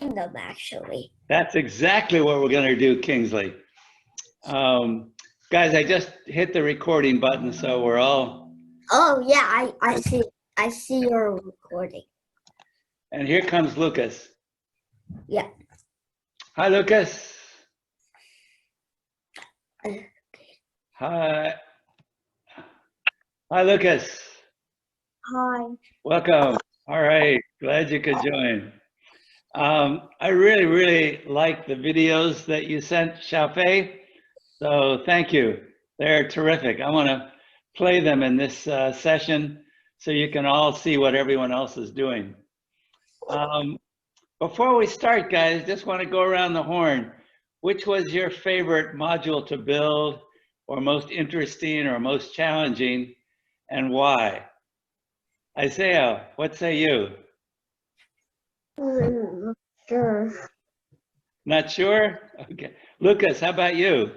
them actually. That's exactly what we're going to do, Kingsley. Guys, I just hit the recording button, so we're all. Oh yeah, I see your recording. And here comes Lucas. Yeah. Hi, Lucas. Okay. Hi. Hi, Lucas. Hi. Welcome. All right, glad you could join. I really like the videos that you sent, Xiaofei. So thank you. They're terrific. I want to play them in this session so you can all see what everyone else is doing. Before we start, guys, just want to go around the horn. Which was your favorite module to build, or most interesting, or most challenging, and why? Isaiah, what say you? Sure. Not sure? Okay. Lucas, how about you?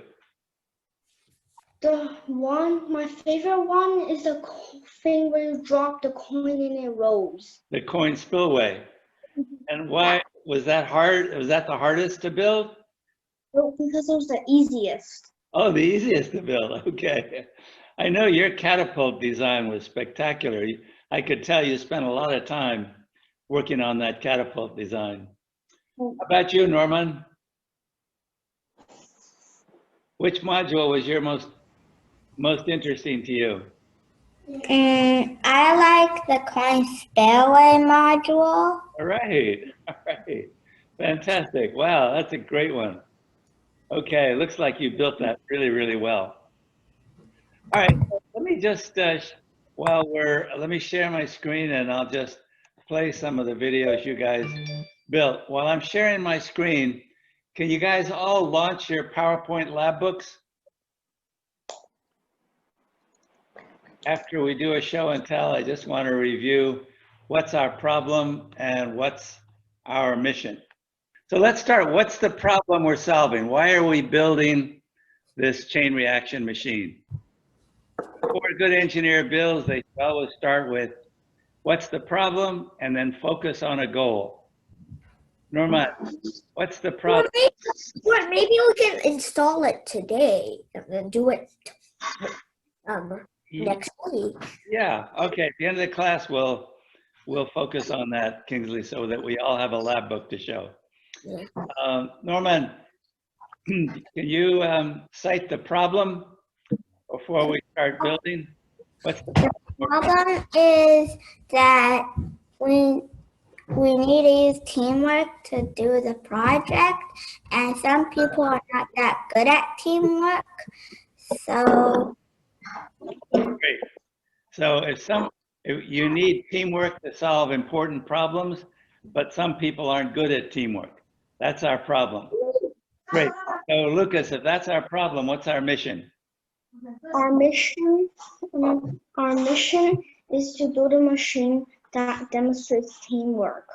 My favorite one is the thing where you drop the coin and it rolls. The coin spillway. And why was that hard? Was that the hardest to build? Well, because it was the easiest. Oh, the easiest to build. Okay. I know your catapult design was spectacular. I could tell you spent a lot of time working on that catapult design. How about you, Norman? Which module was your most interesting to you? I like the coin spillway module. All right. Fantastic. Wow, that's a great one. Okay, looks like you built that really well. All right, let me just, let me share my screen and I'll just play some of the videos you guys built. While I'm sharing my screen, can you guys all launch your PowerPoint lab books? After we do a show and tell, I just want to review what's our problem and what's our mission. So let's start. What's the problem we're solving? Why are we building this chain reaction machine? Before a good engineer builds, they always start with what's the problem and then focus on a goal. Norman, what's the problem? Maybe we can install it today and then do it next week. Yeah, okay. At the end of the class, we'll focus on that, Kingsley, so that we all have a lab book to show. Yeah. Norman, can you cite the problem before we start building? What's the problem? The problem is that we need to use teamwork to do the project, and some people are not that good at teamwork. So Great. So if you need teamwork to solve important problems, but some people aren't good at teamwork. That's our problem. Great. So Lucas, if that's our problem, what's our mission? Our mission is to build a machine that demonstrates teamwork.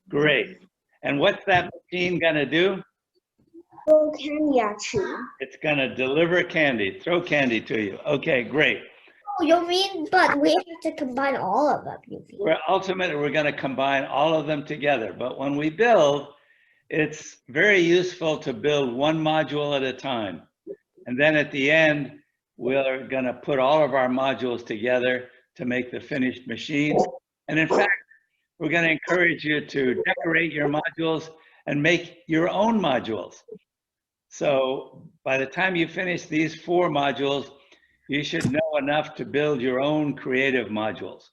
Great. And what's that machine gonna do? Throw candy at you. It's gonna deliver candy, throw candy to you. Okay, great. oh, you mean, but we have to combine all of them. You mean? Ultimately, we're gonna combine all of them together. But when we build, it's very useful to build one module at a time. And then at the end, we're gonna put all of our modules together to make the finished machine. And in fact, we're gonna encourage you to decorate your modules and make your own modules. So by the time you finish these 4 modules, you should know enough to build your own creative modules.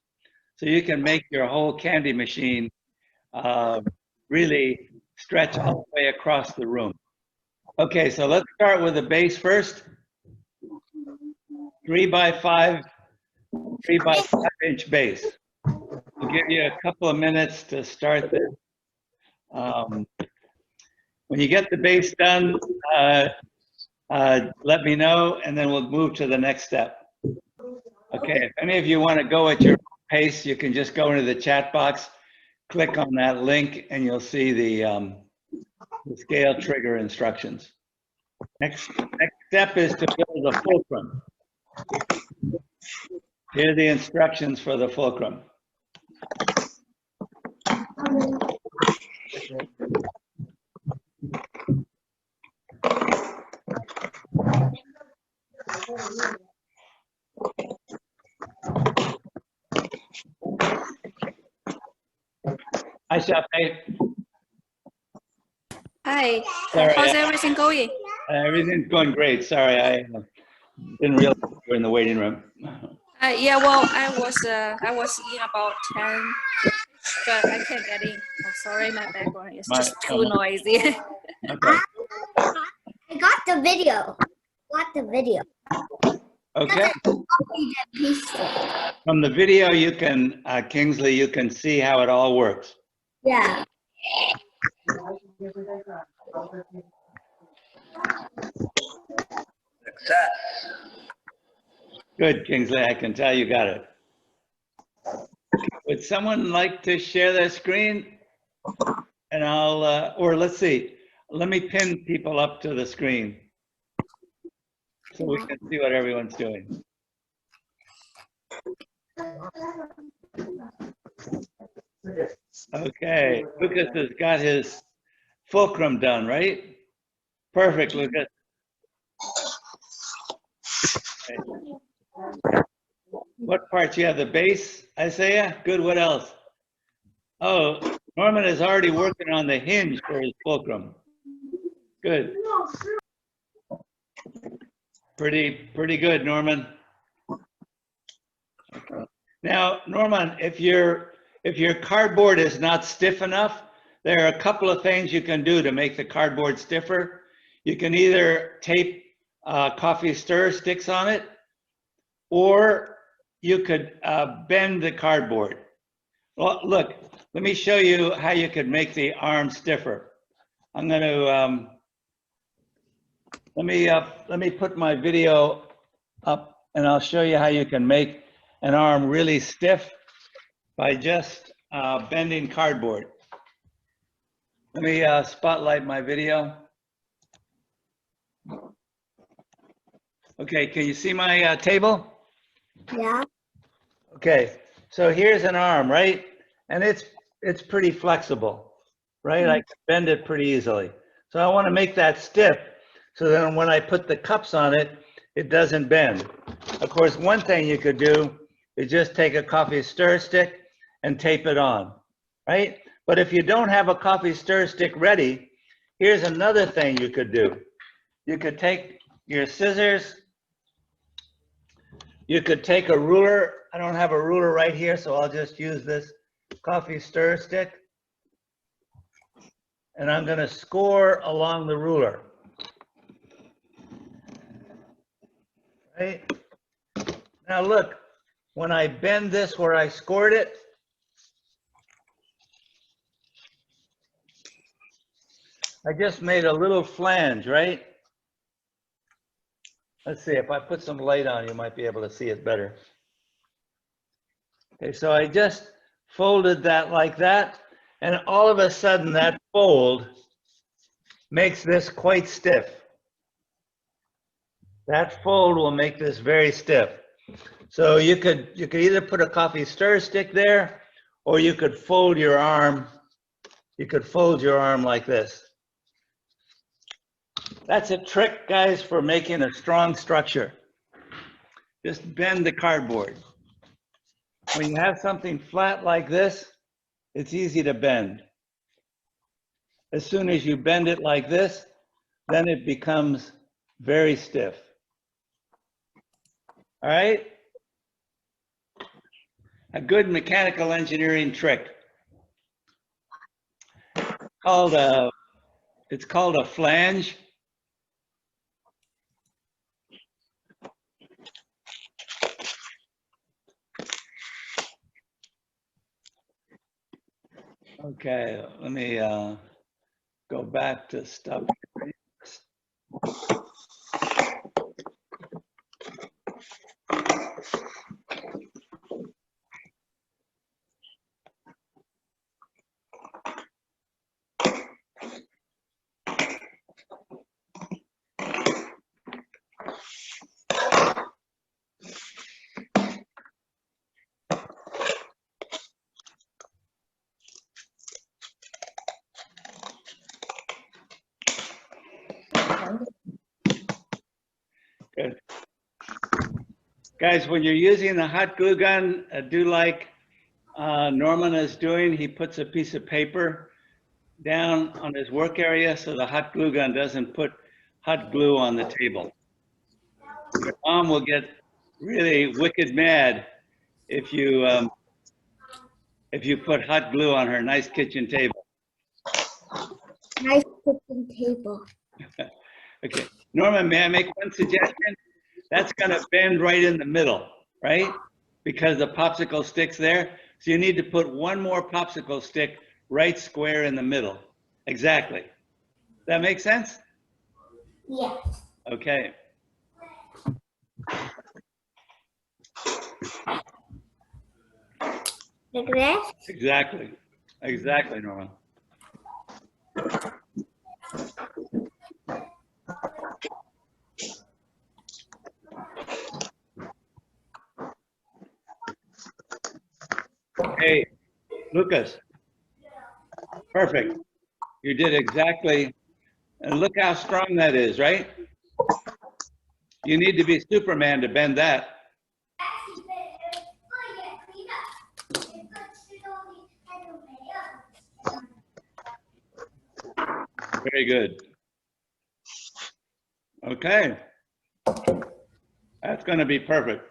So you can make your whole candy machine really stretch all the way across the room. Okay, so let's start with the base first. 3 by 5 inch base. We'll give you a couple of minutes to start this. When you get the base done, let me know, and then we'll move to the next step. Okay, if any of you want to go at your pace, you can just go into the chat box, click on that link, and you'll see the scale trigger instructions. Next step is to build a fulcrum. Here are the instructions for the fulcrum. Hi, Shafe. Hi, Sorry, how's everything going? everything's going great. Sorry, I didn't realize you were in the waiting room. Yeah, well, I was in about 10, but I can't get in. Oh, sorry, my background is just too noisy. Okay. I got the video. Got the video. Okay. Peaceful. From the video, you can, Kingsley, you can see how it all works. Yeah. Success. Good, Kingsley. I can tell you got it. Would someone like to share their screen? And I'll, or let's see. Let me pin people up to the screen so we can see what everyone's doing. Okay, Lucas has got his fulcrum done, right? Perfect, Lucas. Okay. What parts? You have the base, Isaiah? Good, what else? Oh, Norman is already working on the hinge for his fulcrum. Good. Pretty good, Norman. Okay. Now, Norman, if your cardboard is not stiff enough, there are a couple of things you can do to make the cardboard stiffer. You can either tape coffee stir sticks on it, or you could bend the cardboard. Well, look, let me show you how you could make the arm stiffer. I'm going to let me put my video up, and I'll show you how you can make an arm really stiff by just bending cardboard. Let me spotlight my video. Okay, can you see my table? Yeah. Okay, so here's an arm, right? And it's pretty flexible, right? I can bend it pretty easily. So I want to make that stiff, so then when I put the cups on it, it doesn't bend. Of course, one thing you could do is just take a coffee stir stick and tape it on, right? But if you don't have a coffee stir stick ready, here's another thing you could do. You could take your scissors. You could take a ruler. I don't have a ruler right here, so I'll just use this coffee stir stick. And I'm going to score along the ruler. Right? Now look, when I bend this where I scored it, I just made a little flange, right? Let's see, if I put some light on, you might be able to see it better. Okay, so I just folded that like that, and all of a sudden that fold makes this quite stiff. That fold will make this very stiff. So you could either put a coffee stir stick there, or you could fold your arm. You could fold your arm like this. That's a trick, guys, for making a strong structure. Just bend the cardboard. When you have something flat like this, it's easy to bend. As soon as you bend it like this, then it becomes very stiff. All right? A good mechanical engineering trick. It's called a flange. Okay, let me go back to stuff. Good. Guys, when you're using the hot glue gun, do like Norman is doing, he puts a piece of paper down on his work area so the hot glue gun doesn't put hot glue on the table. Your mom will get really wicked mad if you put hot glue on her nice kitchen table. Nice kitchen table. Okay, Norman, may I make one suggestion? That's gonna bend right in the middle, right? Because the popsicle stick's there. So you need to put one more popsicle stick right square in the middle. Exactly. That make sense? Yes. Okay. Like this? Exactly. Exactly, Norman. Hey, Lucas. Perfect. You did exactly. And look how strong that is, right? You need to be Superman to bend that. Very good. Okay. That's going to be perfect.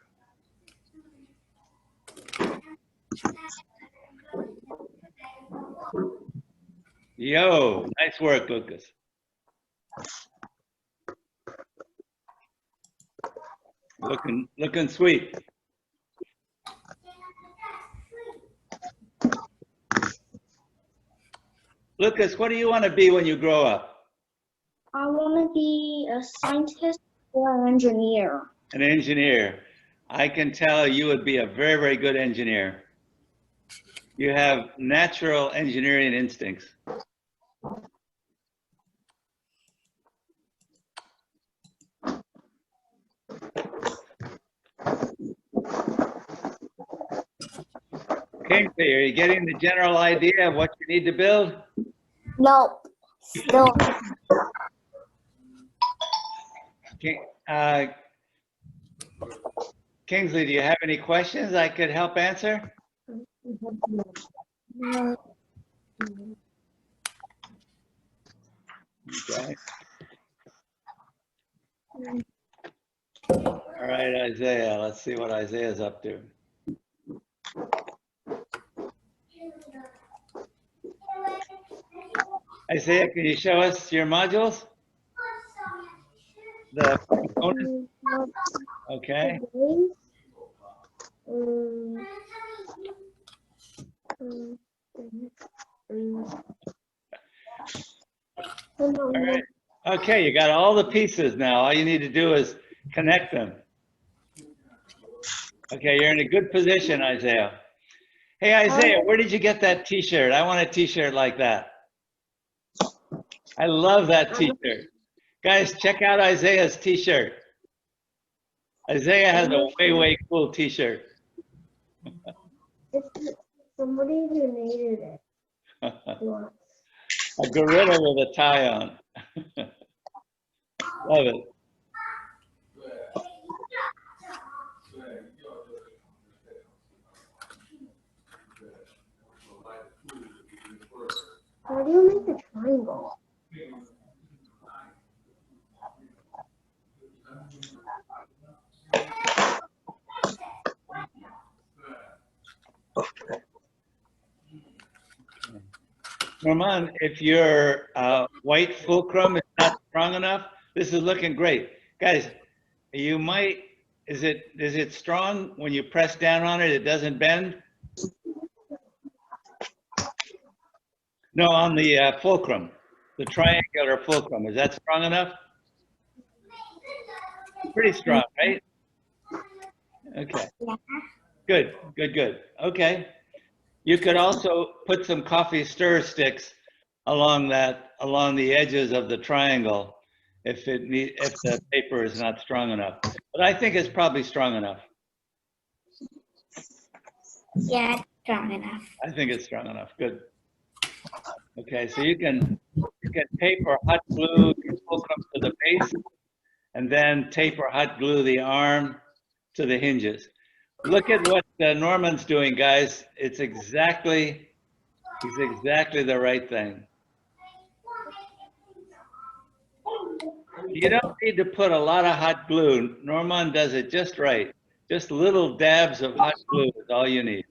Yo, nice work, Lucas. Looking sweet. Lucas, what do you want to be when you grow up? I want to be a scientist or an engineer. An engineer. I can tell you would be a very, very good engineer. You have natural engineering instincts. Kingsley, are you getting the general idea of what you need to build? Nope. Still. Kingsley, do you have any questions I could help answer? Okay. All right, Isaiah, let's see what Isaiah's up to. Isaiah, can you show us your modules? The components? Okay. All right. Okay, you got all the pieces now. All you need to do is connect them. Okay, you're in a good position, Isaiah. Hey, Isaiah, where did you get that t-shirt? I want a t-shirt like that. I love that t-shirt. Guys, check out Isaiah's t-shirt. Isaiah has a way, way cool t-shirt. Somebody donated it. A gorilla with a tie on. Love it. How do you make the triangle? Norman, if your white fulcrum is not strong enough, this is looking great. Guys, you might, is it strong when you press down on it, it doesn't bend? No, on the fulcrum, the triangular fulcrum, is that strong enough? Pretty strong, right? Okay. Good, good, good. Okay. You could also put some coffee stir sticks along the edges of the triangle if the paper is not strong enough. But I think it's probably strong enough. Yeah, it's strong enough. I think it's strong enough. Good. Okay, so you can tape or hot glue your fulcrum to the base, and then tape or hot glue the arm to the hinges. Look at what Norman's doing, guys. He's exactly the right thing. You don't need to put a lot of hot glue. Norman does it just right. Just little dabs of hot glue is all you need.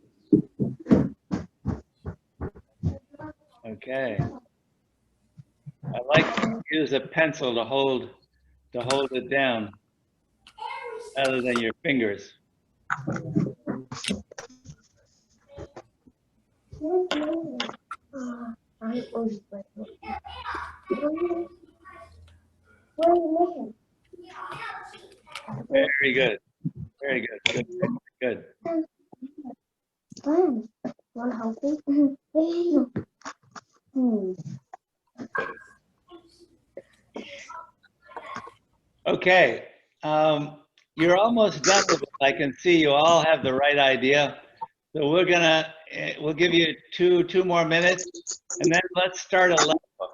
Okay. I like to use a pencil to hold it down rather than your fingers. Very good. Very good. Good. Good. Want healthy? Okay. You're almost done with it. I can see you all have the right idea. So we'll give you two more minutes, and then let's start a lab book.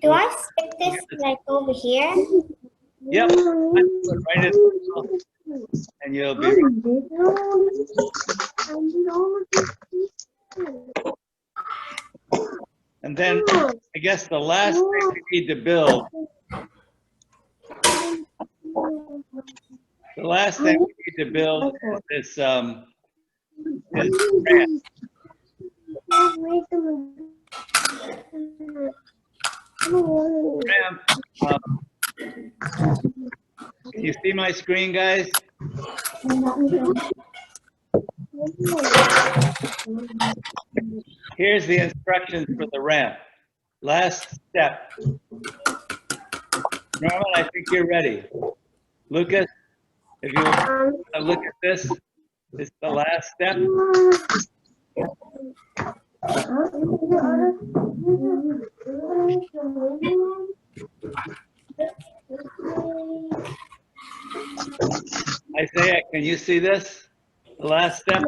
Do I stick this like over here? Yep. Put it right in the middle, and you'll be. And then I guess the last thing we need to build. The last thing we need to build is this ramp. Can you see my screen, guys? Here's the instructions for the ramp. Last step. Norman, I think you're ready. Lucas, if you look at this, it's the last step. Isaiah, can you see this? The last step?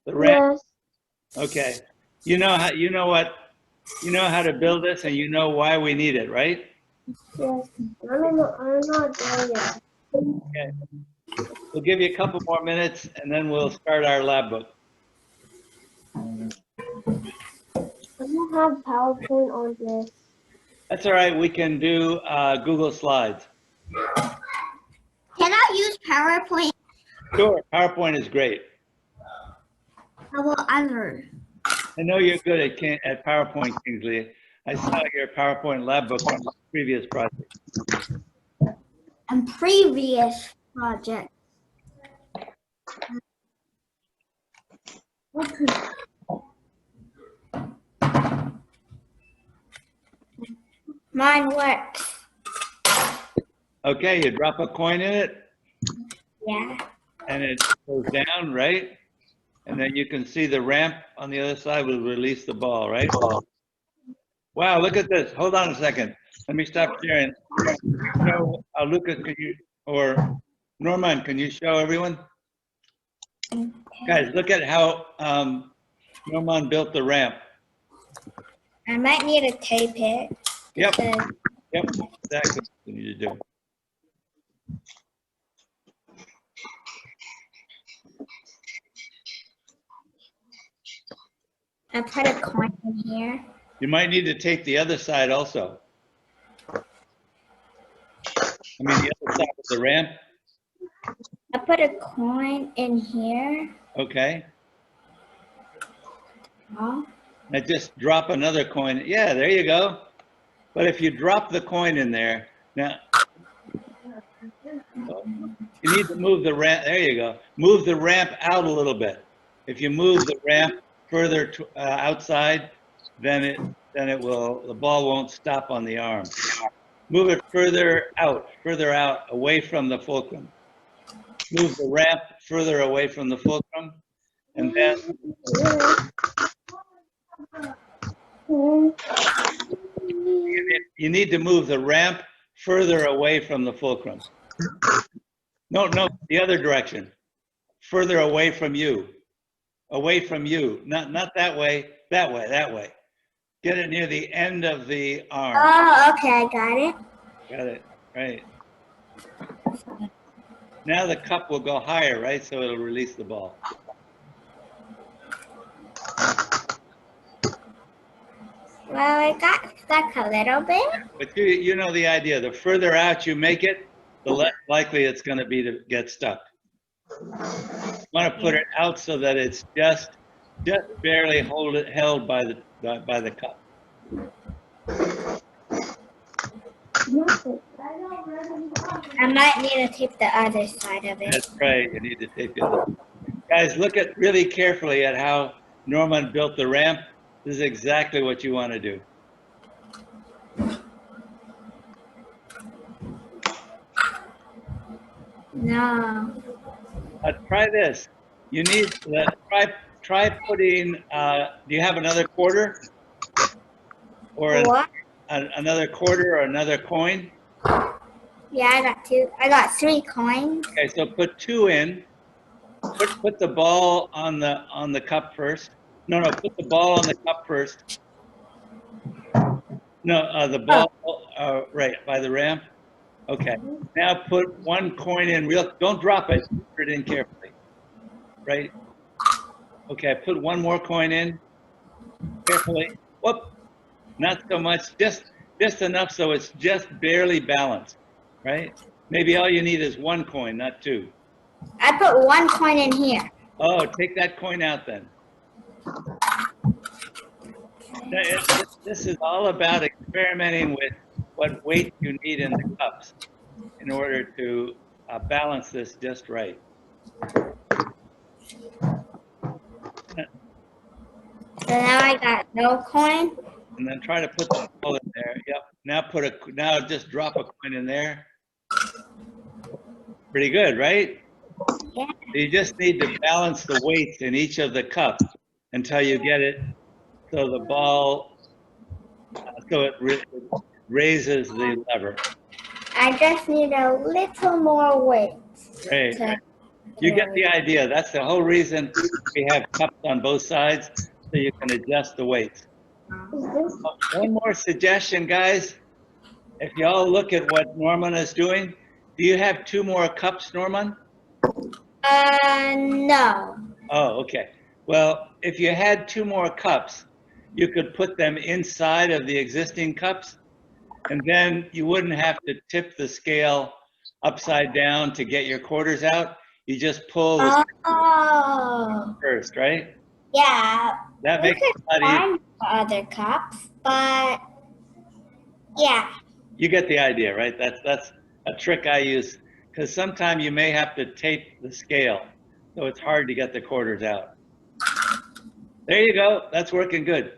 The ramp? Okay. You know how to build this, and you know why we need it, right? Yes. I'm not there yet. Okay. We'll give you a couple more minutes, and then we'll start our lab book. I don't have PowerPoint on this. That's all right. We can do Google Slides. Can I use PowerPoint? Sure. PowerPoint is great. How about other? I know you're good at PowerPoint, Kingsley. I saw your PowerPoint lab book on the previous project. And previous project. Mine works. Okay, you drop a coin in it, Yeah. and it goes down, right? And then you can see the ramp on the other side will release the ball, right? Wow, look at this. Hold on a second. Let me stop sharing. So, Lucas, can you, or Norman, can you show everyone? Guys, look at how Norman built the ramp. I might need to tape it. Yep, because- yep, exactly what you need to do. I put a coin in here. You might need to take the other side also. I mean, the other side of the ramp. I put a coin in here. Okay. Oh. Now just drop another coin. Yeah, there you go. But if you drop the coin in there, now you need to move the ramp. There you go. Move the ramp out a little bit. If you move the ramp further to, outside, then the ball won't stop on the arm. Move it further out, away from the fulcrum. Move the ramp further away from the fulcrum, and then you need to move the ramp further away from the fulcrum. No, the other direction. Further away from you. Away from you. Not that way, that way. Get it near the end of the arm. Oh, okay, I got it. Got it, right. now the cup will go higher, right? So it'll release the ball. Well, it got stuck a little bit. But you know the idea. The further out you make it, the less likely it's going to be to get stuck. You want to put it out so that it's just barely held by the cup. I might need to tape the other side of it. That's right. You need to tape the other. Guys, look at really carefully at how Norman built the ramp. This is exactly what you want to do. No. Try this. You need try putting. Do you have another quarter, or What? another quarter, or another coin? Yeah, I got two. I got 3 coins. Okay, so put 2 in. Put the ball on the cup first. No, put the ball on the cup first. No, the ball right by the ramp. Okay. Now put 1 coin in. Don't drop it. Put it in carefully. Right. Okay. Put 1 more coin in. Carefully. Whoop. Not so much. Just enough so it's just barely balanced. Right. Maybe all you need is 1 coin, not 2. I put 1 coin in here. Oh, take that coin out then. This is all about experimenting with what weight you need in the cups in order to balance this just right. So now I got no coin. And then try to put the ball in there. Yep. Now just drop a coin in there. Pretty good, right? Yeah. You just need to balance the weights in each of the cups until you get it so the ball, so it raises the lever. I just need a little more weight. Right. You get the idea. That's the whole reason we have cups on both sides, so you can adjust the weights. One more suggestion, guys. If you all look at what Norman is doing, do you have 2 more cups, Norman? No. Oh, okay. Well, if you had 2 more cups, you could put them inside of the existing cups, and then you wouldn't have to tip the scale upside down to get your quarters out. You just pull the first, right? Yeah. That We makes could it a lot easier. find other cups, but yeah. You get the idea, right? That's a trick I use, because sometimes you may have to tape the scale, so it's hard to get the quarters out. There you go. That's working good.